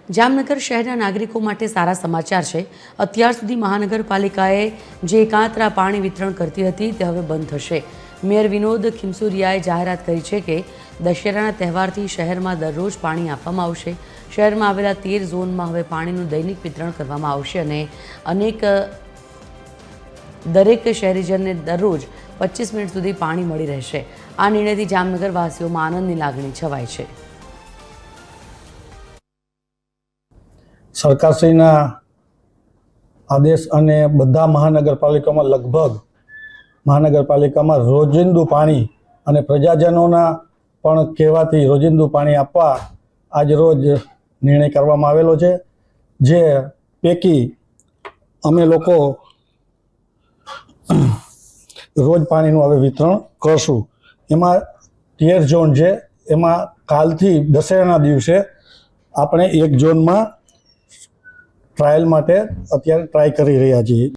જામનગર શહેરના નાગરિકો માટે સારા સમાચાર છે। અત્યાર સુધી મહાનગરપાલિકાએ જે એકાંતરા પાણી વિતરણ કરતી હતી તે હવે બંધ થશે। મેયર વિનોદ ખીમસુરિયાએ જાહેરાત કરી છે કે દશેરાના તહેવારથી શહેરમાં દરરોજ પાણી આપવામાં આવશે। શહેરમાં આવેલા 13 ઝોનમાં હવે પાણીનું દૈનિક વિતરણ કરવામાં આવશે અને દરેક શહેરીજનને દરરોજ 25 મિનિટ સુધી પાણી મળી રહેશે। આ નિર્ણયથી જામનગરવાસીઓમાં આનંદની લાગણી છવાઈ છે। સરકારશ્રીના આદેશ અને બધા મહાનગરપાલિકામાં લગભગ મહાનગરપાલિકામાં રોજિંદુ પાણી અને પ્રજાજનોના પણ કહેવાથી રોજિંદુ પાણી આપવા આજરોજ નિર્ણય કરવામાં આવેલો છે, જે પૈકી અમે લોકો રોજ પાણીનું હવે વિતરણ કરશું। એમાં 13 ઝોન છે, એમાં કાલથી દશેરાના દિવસે આપણે એક ઝોનમાં ટ્રાયલ માટે અત્યારે ટ્રાય કરી રહ્યા છીએ।